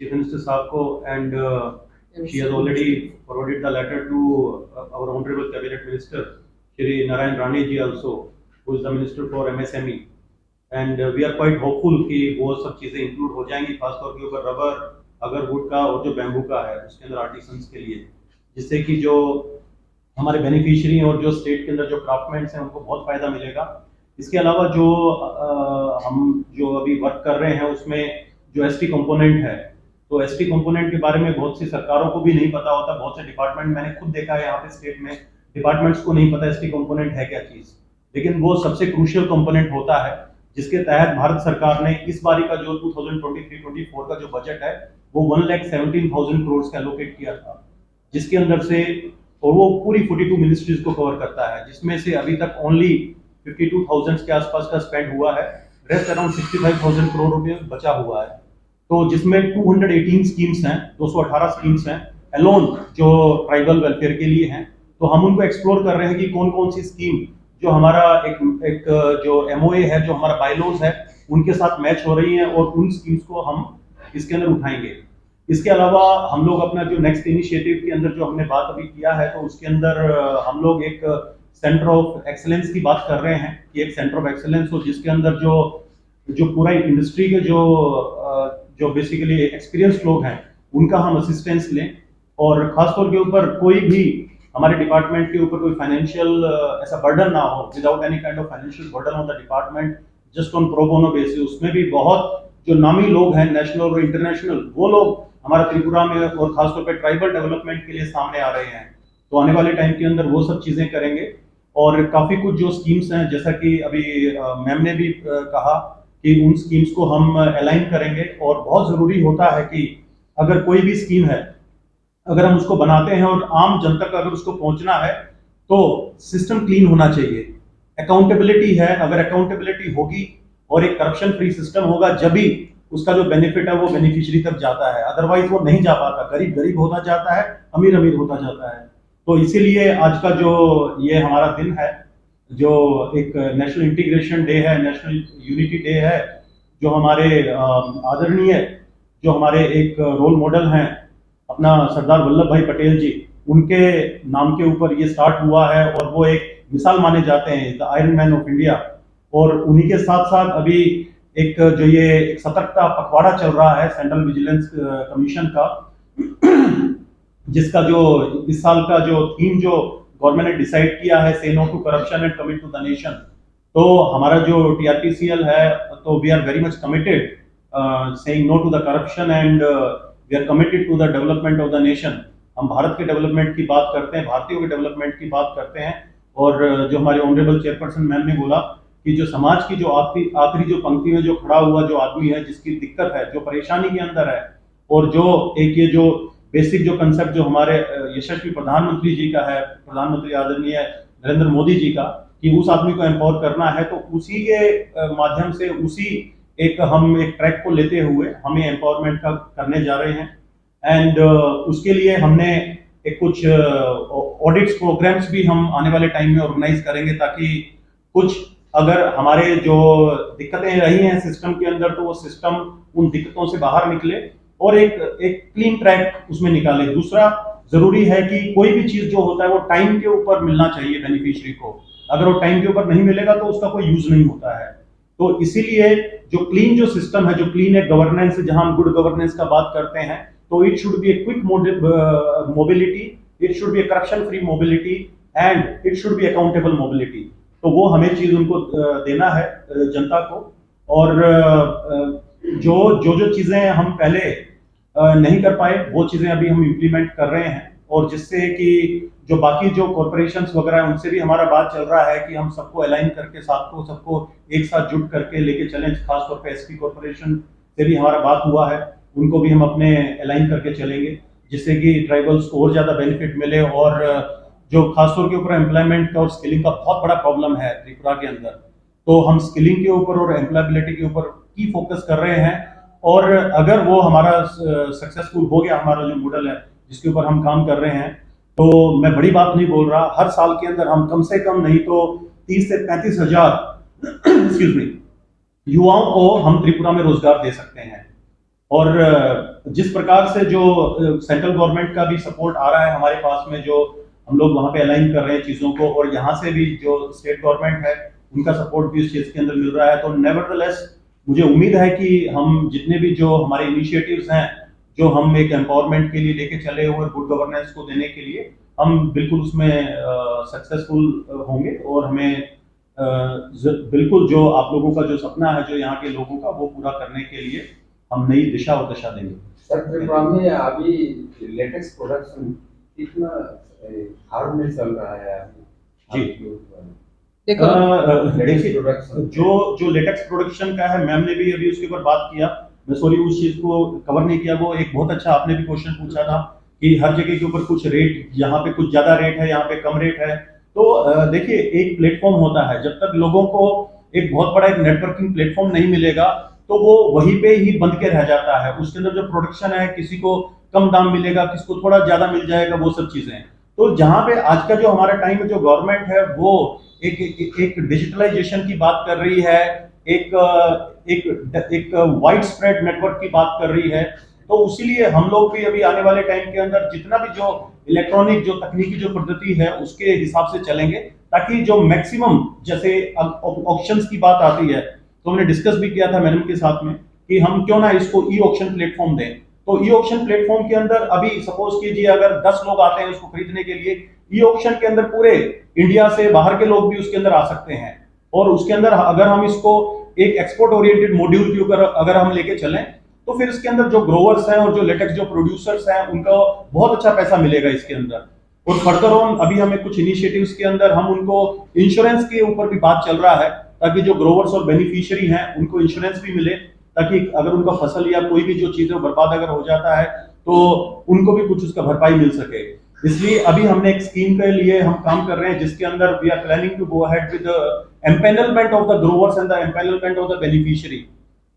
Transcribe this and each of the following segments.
Chief minister साहब को, and she has already forwarded the letter to our honourable cabinet minister Shri Narayan Rane ji also, who is the minister for MSME, and we are quite hopeful कि वो सब चीज़ें include हो जाएंगी, खासतौर के ऊपर रबर, अगर वुड का और जो बैम्बू का है उसके अंदर आर्टिसंस के लिए, जिससे कि जो हमारे बेनिफिशियरी और जो स्टेट के अंदर जो क्राफ्टमैन्स हैं उनको बहुत फ़ायदा मिलेगा। इसके अलावा जो हम जो अभी वर्क कर रहे हैं उसमें जो एसटी कंपोनेंट है, तो एसटी कंपोनेंट के बारे में बहुत सी सरकारों को भी नहीं पता होता, बहुत से डिपार्टमेंट, मैंने खुद देखा है यहाँ पे स्टेट में डिपार्टमेंट्स को नहीं पता एसटी कंपोनेंट है क्या चीज़, लेकिन वो सबसे क्रूशियल कंपोनेंट होता है, जिसके तहत भारत सरकार ने इस बारी का जो 2023-24 का जो बजट है वो 1,17,000 करोड़ का एलोकेट किया था, जिसके अंदर से, और वो पूरी 42 मिनिस्ट्रीज को कवर करता है, जिसमें से अभी तक ओनली 52,000 के आसपास का स्पेंड हुआ है, रेस्ट अराउंड 65,000 करोड़ रुपए बचा हुआ है। तो जिसमें 218 स्कीम्स हैं, 218 स्कीम्स हैं अलोन जो ट्राइबल वेलफेयर के लिए हैं। तो हम उनको एक्सप्लोर कर रहे हैं कि कौन कौन सी स्कीम जो हमारा एक जो एमओए है, जो हमारा बायलॉज है, उनके साथ मैच हो रही है, और उन स्कीम्स को हम इसके अंदर उठाएंगे। इसके अलावा हम लोग अपना जो नेक्स्ट इनिशिएटिव के अंदर जो हमने बात अभी किया है, तो उसके अंदर हम लोग एक सेंटर ऑफ एक्सीलेंस की बात कर रहे हैं कि एक सेंटर ऑफ एक्सीलेंस हो, जिसके अंदर जो जो पूरा इंडस्ट्री के जो बेसिकली एक्सपीरियंस लोग हैं उनका हम असिस्टेंस लें, और खासतौर के ऊपर कोई भी हमारे डिपार्टमेंट के ऊपर कोई फाइनेंशियल ऐसा बर्डन ना हो, without any kind of financial burden on the department, just on pro bono basis. उसमें भी बहुत जो नामी लोग हैं नेशनल और इंटरनेशनल, वो लोग हमारा त्रिपुरा में और खासतौर पे ट्राइबल डेवलपमेंट के लिए सामने आ रहे हैं। तो आने वाले टाइम के अंदर वो सब चीजें करेंगे, और काफी कुछ जो स्कीम्स हैं, जैसा कि अभी मैम ने भी कहा कि उन स्कीम्स को हम अलाइन करेंगे, और बहुत जरूरी होता है कि अगर कोई भी स्कीम है, अगर हम उसको बनाते हैं और आम जनता तक अगर उसको पहुंचना है, तो सिस्टम क्लीन होना चाहिए, अकाउंटेबिलिटी है, अगर अकाउंटेबिलिटी होगी और एक करप्शन फ्री सिस्टम होगा, जब भी उसका जो बेनिफिट है वो बेनिफिशियरी तक जाता है, अदरवाइज वो नहीं जा पाता, गरीब गरीब होता जाता है, अमीर अमीर होता जाता है। तो इसीलिए आज का जो ये हमारा दिन है, जो एक नेशनल इंटीग्रेशन डे है, नेशनल यूनिटी डे है, जो हमारे आदरणीय, जो हमारे एक रोल मॉडल हैं अपना सरदार वल्लभ भाई पटेल जी, उनके नाम के ऊपर ये स्टार्ट हुआ है, और वो एक मिसाल माने जाते हैं, the iron man of India. और उन्हीं के साथ साथ अभी एक जो ये एक सतर्कता पखवाड़ा चल रहा है सेंट्रल विजिलेंस कमीशन का, जिसका जो इस साल का जो थीम जो गवर्नमेंट ने डिसाइड किया है, say no to corruption and commit to the nation. तो हमारा जो टीआरपीसीएल है, तो we are very much committed saying no to the corruption, and we are committed to the development of the nation. हम भारत के development की बात करते हैं, भारतीयों के डेवलपमेंट की बात करते हैं, और जो हमारे ऑनरेबल चेयरपर्सन मैम ने बोला कि जो समाज की जो आखिरी जो पंक्ति में जो खड़ा हुआ जो आदमी है, जिसकी दिक्कत है, जो परेशानी के अंदर है, और जो एक ये जो बेसिक जो कंसेप्ट जो हमारे यशस्वी प्रधानमंत्री जी का है, प्रधानमंत्री आदरणीय नरेंद्र मोदी जी का, कि उस आदमी को एम्पावर करना है, तो उसी के माध्यम से, उसी एक हम एक ट्रैक को लेते हुए हमें एम्पावरमेंट का करने जा रहे हैं। एंड उसके लिए हमने एक कुछ ऑडिट्स प्रोग्राम्स भी हम आने वाले टाइम में ऑर्गेनाइज करेंगे, ताकि कुछ अगर हमारे जो दिक्कतें रही हैं सिस्टम के अंदर, तो वो सिस्टम उन दिक्कतों से बाहर निकले और एक क्लीन ट्रैक उसमें निकाले। दूसरा जरूरी है कि कोई भी चीज जो होता है वो टाइम के ऊपर मिलना चाहिए बेनिफिशियरी को, अगर वो टाइम के ऊपर नहीं मिलेगा तो उसका कोई यूज नहीं होता है। तो इसीलिए जो क्लीन जो सिस्टम है, जो क्लीन एक गवर्नेंस, जहां हम गुड गवर्नेंस का बात करते हैं, तो it should be a quick mobility, it should be A corruption free mobility, and it should be accountable mobility. तो वो हमें चीज उनको देना है जनता को। और जो जो जो चीजें हम पहले नहीं कर पाए, वो चीजें अभी हम इम्प्लीमेंट कर रहे हैं, और जिससे कि जो बाकी जो कॉर्पोरेशंस वगैरह उनसे भी हमारा बात चल रहा है कि हम सबको अलाइन करके, साथ को सबको एक साथ जुट करके लेके चलें। खासतौर पे एसपी कॉर्पोरेशन से भी हमारा बात हुआ है, उनको भी हम अपने अलाइन करके चलेंगे, जिससे कि ट्राइबल्स को और ज्यादा बेनिफिट मिले। और जो खासतौर के ऊपर एम्प्लॉयमेंट का और स्किलिंग का बहुत बड़ा प्रॉब्लम है त्रिपुरा के अंदर, तो हम स्किलिंग के ऊपर और एम्प्लॉयबिलिटी के ऊपर की फोकस कर रहे हैं। और अगर वो हमारा सक्सेसफुल हो गया, हमारा जो मॉडल है जिसके ऊपर हम काम कर रहे हैं, तो मैं बड़ी बात नहीं बोल रहा, हर साल के अंदर हम कम से कम नहीं तो 30 से 35 हजार एक्सक्यूज मी युवाओं को हम त्रिपुरा में रोजगार दे सकते हैं। और जिस प्रकार से जो सेंट्रल गवर्नमेंट का भी सपोर्ट आ रहा है हमारे पास में, जो हम लोग वहाँ पे अलाइन कर रहे हैं चीज़ों को, और यहाँ से भी जो स्टेट गवर्नमेंट है उनका सपोर्ट भी इस चीज़ के अंदर मिल रहा है, तो नेवरदलेस मुझे उम्मीद है कि हम जितने भी जो हमारे इनिशिएटिव्स हैं, जो हम एक एम्पावरमेंट के लिए लेके चले हुए गुड गवर्नेंस को देने के लिए, हम बिल्कुल उसमें सक्सेसफुल होंगे, और हमें बिल्कुल जो आप लोगों का जो सपना है, जो यहाँ के लोगों का, वो पूरा करने के लिए हम नई दिशा और दशा देंगे। सर, त्रिपुरा में अभी लेटेक्स प्रोडक्शन कितना हाल में चल रहा है अभी? जी देखो देखिए, जो लेटेक्स प्रोडक्शन का है, मैम ने भी अभी उसके ऊपर बात किया, मैं सॉरी उस चीज को कवर नहीं किया। वो एक बहुत अच्छा आपने भी क्वेश्चन पूछा था कि हर जगह के ऊपर कुछ रेट, यहाँ पे कुछ ज्यादा रेट है, यहाँ पे कम रेट है। तो देखिए, एक प्लेटफॉर्म होता है, जब तक लोगों को एक बहुत बड़ा एक नेटवर्किंग प्लेटफॉर्म नहीं मिलेगा तो वो वहीं पे ही बंद के रह जाता है। उसके अंदर जो प्रोडक्शन है, किसी को कम दाम मिलेगा, किसी को थोड़ा ज्यादा मिल जाएगा, वो सब चीजें। तो जहां पे आज का जो हमारा टाइम में जो गवर्नमेंट है वो एक डिजिटलाइजेशन की बात कर रही है, एक एक वाइड स्प्रेड नेटवर्क की बात कर रही है, तो इसीलिए हम लोग भी अभी आने वाले टाइम के अंदर जितना भी जो इलेक्ट्रॉनिक जो तकनीकी जो पद्धति है उसके हिसाब से चलेंगे, ताकि जो मैक्सिमम, जैसे ऑक्शंस की बात आती है तो हमने डिस्कस भी किया था मैडम के साथ में कि हम क्यों ना इसको ई ऑक्शन प्लेटफॉर्म दें। तो ई ऑक्शन प्लेटफॉर्म के अंदर अभी सपोज कीजिए अगर 10 लोग आते हैं उसको खरीदने के लिए, ई ऑक्शन के अंदर पूरे इंडिया से बाहर के लोग भी उसके अंदर आ सकते हैं। और उसके अंदर अगर हम इसको एक एक्सपोर्ट ओरिएंटेड मॉड्यूल के ऊपर अगर हम लेके चलें, तो फिर इसके अंदर जो ग्रोवर्स हैं और जो लेटेक्स जो प्रोड्यूसर्स हैं उनको बहुत अच्छा पैसा मिलेगा इसके अंदर। और फर्दर ऑन अभी हमें कुछ इनिशिएटिव्स के अंदर हम उनको इंश्योरेंस के ऊपर भी बात चल रहा है, ताकि जो ग्रोवर्स और बेनिफिशियरी हैं उनको इंश्योरेंस भी मिले, ताकि अगर उनका फसल या कोई भी जो चीजें बर्बाद अगर हो जाता है तो उनको भी कुछ उसका भरपाई मिल सके। इसलिए अभी हमने एक स्कीम के लिए हम काम कर रहे हैं, जिसके अंदर we are planning to go ahead with empanelment of the growers and the empanelment of the beneficiary,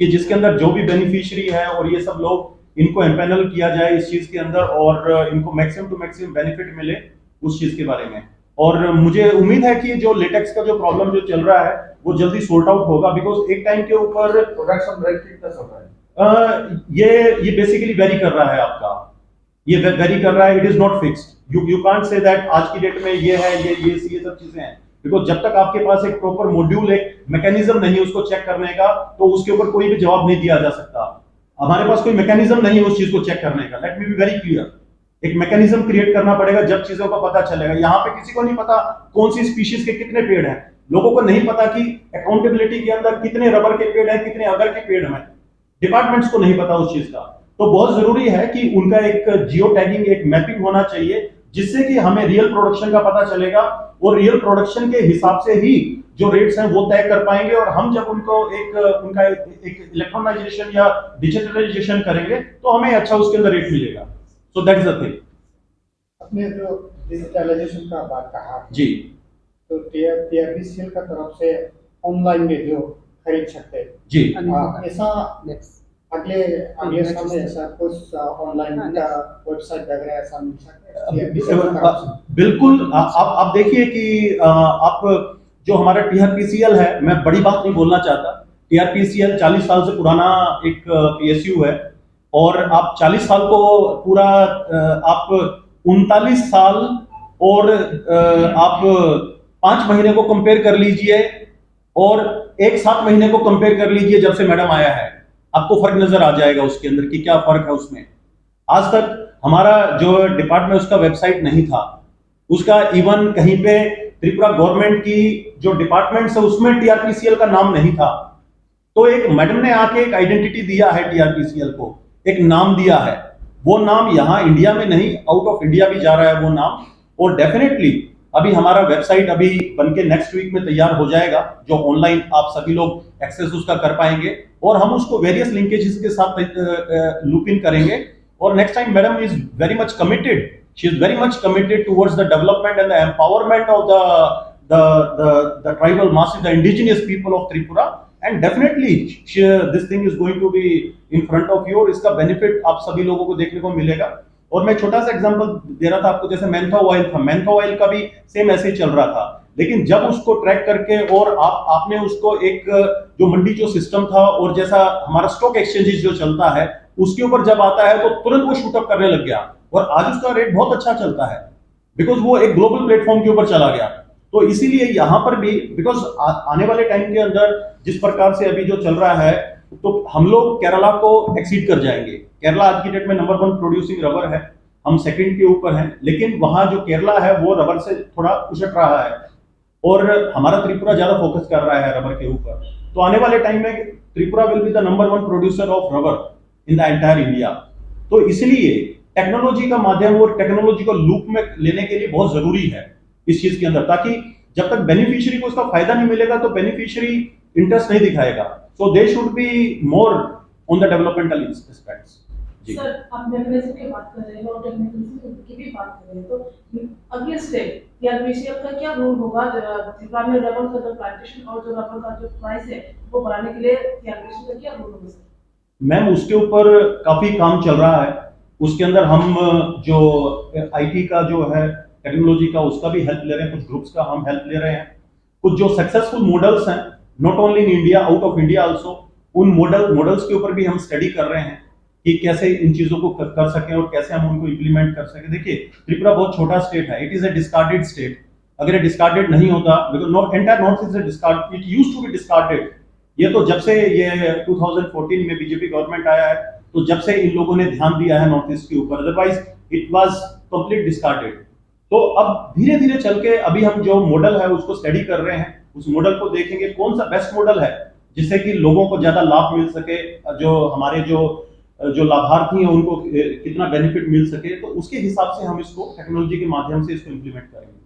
कि जिसके अंदर जो भी बेनिफिशियरी है और ये सब लोग इनको एम्पैनल किया जाए इस चीज के अंदर, और इनको मैक्सिमम टू मैक्सिमम बेनिफिट मिले उस चीज के बारे में। और मुझे उम्मीद है कि जो लेटेक्स का जो प्रॉब्लम जो चल रहा है वो जल्दी सोल्ट आउट होगा, बिकॉज एक टाइम के ऊपर प्रोडक्शन रेट कितना चल रहा है? ये बेसिकली वेरी कर रहा है आपका, ये वेरी कर रहा है, it is not fixed. You can't say that आज की डेट में ये है, ये सब चीजें हैं, बिकॉज जब तक आपके पास एक प्रॉपर मॉड्यूल, एक मैकेनिज्म नहीं है उसको चेक करने का, तो उसके ऊपर कोई भी जवाब नहीं दिया जा सकता। हमारे पास कोई मैकेनिज्म नहीं है उस चीज को चेक करने का। Let me be very clear, एक मैकेनिज्म क्रिएट करना पड़ेगा, जब चीजों का पता चलेगा। यहाँ पे किसी को नहीं पता कौन सी स्पीशीज के कितने पेड़ हैं, लोगों को नहीं पता कि अकाउंटेबिलिटी के अंदर कितने रबर के पेड़ हैं, कितने अगर के पेड़ हैं, डिपार्टमेंट्स को नहीं पता उस चीज का। तो बहुत जरूरी है कि उनका एक जियो टैगिंग, एक मैपिंग होना चाहिए, जिससे कि हमें रियल प्रोडक्शन का पता चलेगा, और रियल प्रोडक्शन के हिसाब से ही जो रेट्स हैं वो तय कर पाएंगे। और हम जब उनको उनका एक इलेक्ट्रॉनाइजेशन या डिजिटलाइजेशन करेंगे तो हमें अच्छा उसके अंदर रेट मिलेगा। So that is the thing. आपने जो डिजिटलाइजेशन का बात कहा जी, तो टीआरपीसीएल का तरफ से ऑनलाइन में जो खरीद सकते हैं जी, ऐसा अगले साल में ऐसा कुछ ऑनलाइन का वेबसाइट वगैरह ऐसा मिल सकता है? बिल्कुल। आप देखिए कि आप जो हमारा टीआरपीसीएल है, मैं बड़ी बात नहीं बोलना चाहता, टीआरपीसीएल 40 साल से पुराना एक पीएसयू है, और आप 40 साल को पूरा आप 39 साल और आप 5 महीने को कंपेयर कर लीजिए, और एक 7 महीने को कंपेयर कर लीजिए जब से मैडम आया है, आपको फर्क नजर आ जाएगा उसके अंदर कि क्या फर्क है उसमें। आज तक हमारा जो डिपार्टमेंट उसका वेबसाइट नहीं था, उसका इवन कहीं पे त्रिपुरा गवर्नमेंट की जो डिपार्टमेंट है उसमें टीआरपीसीएल का नाम नहीं था। तो एक मैडम ने आके एक आइडेंटिटी दिया है टीआरपीसीएल को, एक नाम दिया है। वो नाम यहाँ इंडिया में नहीं, आउट ऑफ इंडिया भी जा रहा है वो नाम। और डेफिनेटली अभी हमारा वेबसाइट अभी बनके नेक्स्ट वीक में तैयार हो जाएगा, जो ऑनलाइन आप सभी लोग एक्सेस उसका कर पाएंगे, और हम उसको वेरियस लिंकेजेस के साथ लूप इन करेंगे। और next time madam is very much committed, she is very much committed towards the development and the empowerment of the tribal masses, the indigenous people of Tripura, and definitely this thing is going to be in front of you, और इसका benefit आप सभी लोगों को देखने को मिलेगा। और मैं छोटा सा एग्जांपल दे रहा था आपको, जैसे मैंथा ऑयल था, मैंथा ऑयल का भी सेम ऐसे ही चल रहा था, लेकिन जब उसको ट्रैक करके और आपने उसको एक जो मंडी जो सिस्टम था और जैसा हमारा स्टॉक एक्सचेंजेस जो चलता है उसके ऊपर जब आता है तो तुरंत वो शूट अप करने लग गया, और आज उसका रेट बहुत अच्छा चलता है बिकॉज वो एक ग्लोबल प्लेटफॉर्म के ऊपर चला गया। तो इसीलिए यहाँ पर भी बिकॉज आने वाले टाइम के अंदर जिस प्रकार से अभी जो चल रहा है, तो हम लोग केरला को एक्सीड कर जाएंगे। केरला आज की डेट में नंबर 1 प्रोड्यूसिंग रबर है, हम सेकंड के ऊपर हैं, लेकिन वहां जो केरला है वो रबर से थोड़ा उछट रहा है, और हमारा त्रिपुरा ज्यादा फोकस कर रहा है रबर के ऊपर। तो आने वाले टाइम में Tripura will be the number 1 producer of rubber in the entire India. तो इसलिए टेक्नोलॉजी का माध्यम और टेक्नोलॉजी को लूप में लेने के लिए बहुत जरूरी है इस चीज के अंदर, ताकि जब तक बेनिफिशियरी को उसका फायदा नहीं मिलेगा तो बेनिफिशियरी इंटरेस्ट नहीं दिखाएगा। So they should be more on the developmental aspects. जी सर, आप मैकेनिज्म की बात कर रहे हो और टेक्निकल की भी बात कर रहे हो, तो अगले स्टेप टीआरपीसीएल का क्या रूल होगा त्रिपुरा में रबर का जो प्लांटेशन और जो रबर का जो प्राइस है वो बढ़ाने के लिए टीआरपीसीएल का क्या रूल होगा सर? मैम, उसके ऊपर काफी काम चल रहा है। उसके अंदर हम जो आईटी का जो है टेक्नोलॉजी का उसका भी हेल्प ले रहे हैं, कुछ ग्रुप्स का हम हेल्प ले रहे हैं। कुछ जो सक्सेसफुल मॉडल्स हैं not only in India, out of India also, उन मॉडल्स के ऊपर भी हम स्टडी कर रहे हैं कि कैसे इन चीजों को कर सकें और कैसे हम उनको इम्प्लीमेंट कर सकें। देखिए, त्रिपुरा बहुत छोटा स्टेट है, it is a discarded state. अगर ये डिस्कार्डेड नहीं होता, because entire north is discard, it used to be discarded. ये तो जब से ये 2014 में बीजेपी गवर्नमेंट आया है, तो जब से इन लोगों ने ध्यान दिया है नॉर्थ ईस्ट के ऊपर, otherwise it was complete discarded. तो अब धीरे धीरे चल के अभी हम जो मॉडल है उसको स्टडी कर रहे हैं, उस मॉडल को देखेंगे कौन सा बेस्ट मॉडल है जिससे कि लोगों को ज्यादा लाभ मिल सके, जो हमारे जो लाभार्थी हैं उनको कितना बेनिफिट मिल सके, तो उसके हिसाब से हम इसको टेक्नोलॉजी के माध्यम से इसको इम्प्लीमेंट करेंगे।